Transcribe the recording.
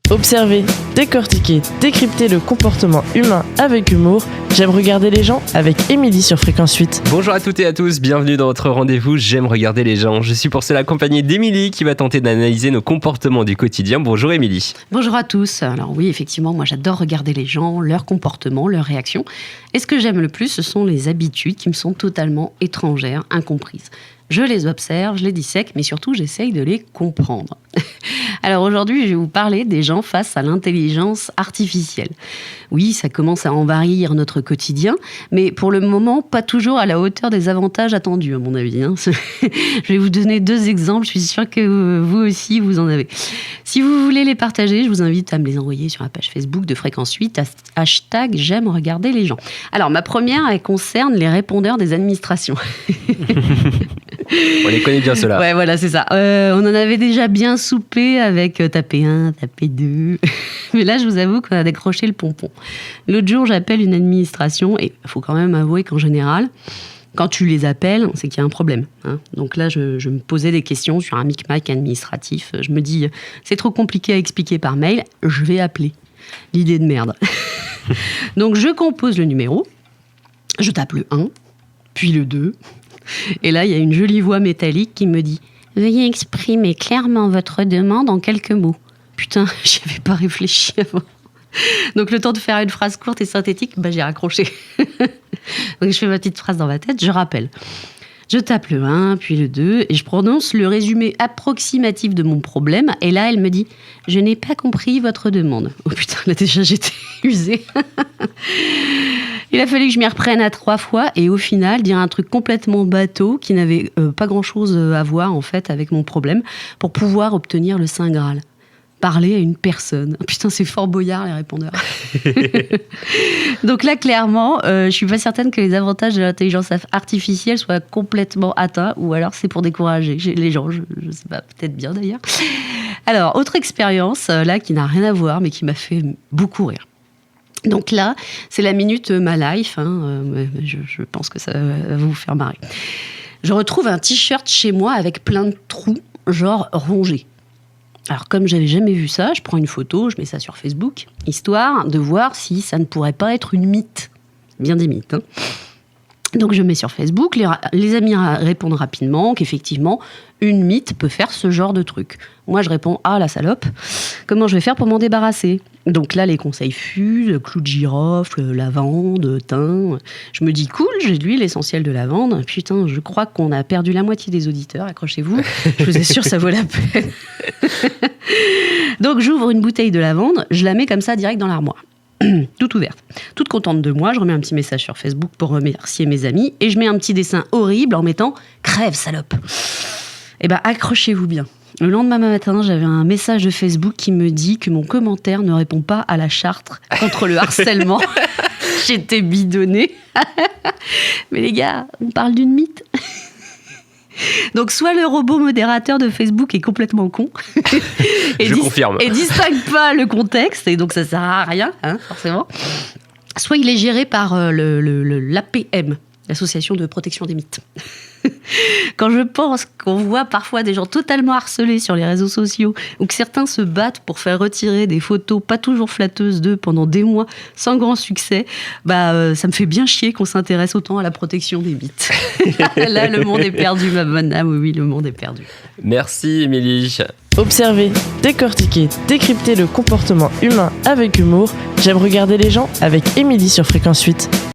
Observer, décortiquer, décrypter le comportement humain avec humour. J'aime regarder les gens avec Émilie sur Fréquence 8. Bonjour à toutes et à tous, bienvenue dans votre rendez-vous J'aime regarder les gens. Je suis pour cela accompagné d'Émilie qui va tenter d'analyser nos comportements du quotidien. Bonjour Émilie. Bonjour à tous. Alors oui, effectivement, moi j'adore regarder les gens, leurs comportements, leurs réactions. Et ce que j'aime le plus, ce sont les habitudes qui me sont totalement étrangères, incomprises. Je les observe, je les dissèque, mais surtout j'essaye de les comprendre. Alors aujourd'hui, je vais vous parler des gens face à l'intelligence artificielle. Oui, ça commence à envahir notre quotidien, mais pour le moment, pas toujours à la hauteur des avantages attendus, à mon avis. Je vais vous donner 2 exemples, je suis sûre que vous aussi, vous en avez. Si vous voulez les partager, je vous invite à me les envoyer sur la page Facebook de Fréquence 8, hashtag J'aime regarder les gens. Alors, ma première, elle concerne les répondeurs des administrations. On les connaît bien ceux-là. Ouais, voilà, c'est ça. On en avait déjà bien soupé avec taper 1, taper 2. Mais là, je vous avoue qu'on a décroché le pompon. L'autre jour, j'appelle une administration et il faut quand même avouer qu'en général, quand tu les appelles, c'est qu'il y a un problème. Donc là, je me posais des questions sur un micmac administratif. Je me dis, c'est trop compliqué à expliquer par mail, je vais appeler. L'idée de merde. Donc, je compose le numéro, je tape le 1, puis le 2. Et là, il y a une jolie voix métallique qui me dit « Veuillez exprimer clairement votre demande en quelques mots. » Putain, j'y avais pas réfléchi avant. Donc, le temps de faire une phrase courte et synthétique, j'ai raccroché. Donc, je fais ma petite phrase dans ma tête, je rappelle. Je tape le 1, puis le 2, et je prononce le résumé approximatif de mon problème. Et là, elle me dit « Je n'ai pas compris votre demande. » Oh putain, là déjà, j'étais usée. Il a fallu que je m'y reprenne à 3 fois et au final dire un truc complètement bateau qui n'avait pas grand-chose à voir en fait avec mon problème pour pouvoir obtenir le Saint Graal. Parler à une personne. Putain, c'est Fort Boyard les répondeurs. Donc là, clairement, je suis pas certaine que les avantages de l'intelligence artificielle soient complètement atteints ou alors c'est pour décourager les gens. Je sais pas, peut-être bien d'ailleurs. Alors, autre expérience là qui n'a rien à voir mais qui m'a fait beaucoup rire. Donc là, c'est la minute My Life. Je pense que ça va vous faire marrer. Je retrouve un t-shirt chez moi avec plein de trous, genre rongés. Alors, comme j'avais jamais vu ça, je prends une photo, je mets ça sur Facebook, histoire de voir si ça ne pourrait pas être une mythe. Bien des mythes, Donc, je mets sur Facebook, les amis répondent rapidement qu'effectivement, une mythe peut faire ce genre de truc. Moi, je réponds « Ah, la salope, comment je vais faire pour m'en débarrasser ?» Donc là, les conseils fusent, clou de girofle, lavande, thym. Je me dis « Cool, j'ai de l'huile essentielle de lavande. Putain, je crois qu'on a perdu la moitié des auditeurs, accrochez-vous. Je vous assure, ça vaut la peine. » Donc, j'ouvre une bouteille de lavande, je la mets comme ça direct dans l'armoire. Toute ouverte. Toute contente de moi, je remets un petit message sur Facebook pour remercier mes amis et je mets un petit dessin horrible en mettant « Crève, salope !» Eh bien, accrochez-vous bien. Le lendemain matin, j'avais un message de Facebook qui me dit que mon commentaire ne répond pas à la charte contre le harcèlement. J'étais bidonnée. Mais les gars, on parle d'une mythe. Donc, soit le robot modérateur de Facebook est complètement con Je confirme. Et distingue pas le contexte, et donc ça sert à rien, forcément. Soit il est géré par l'APM, l'Association de protection des mythes. Quand je pense qu'on voit parfois des gens totalement harcelés sur les réseaux sociaux ou que certains se battent pour faire retirer des photos pas toujours flatteuses d'eux pendant des mois sans grand succès, ça me fait bien chier qu'on s'intéresse autant à la protection des mythes. Là, le monde est perdu, ma bonne âme. Oui, le monde est perdu. Merci Émilie. Observer, décortiquer, décrypter le comportement humain avec humour. J'aime regarder les gens avec Émilie sur Fréquence 8.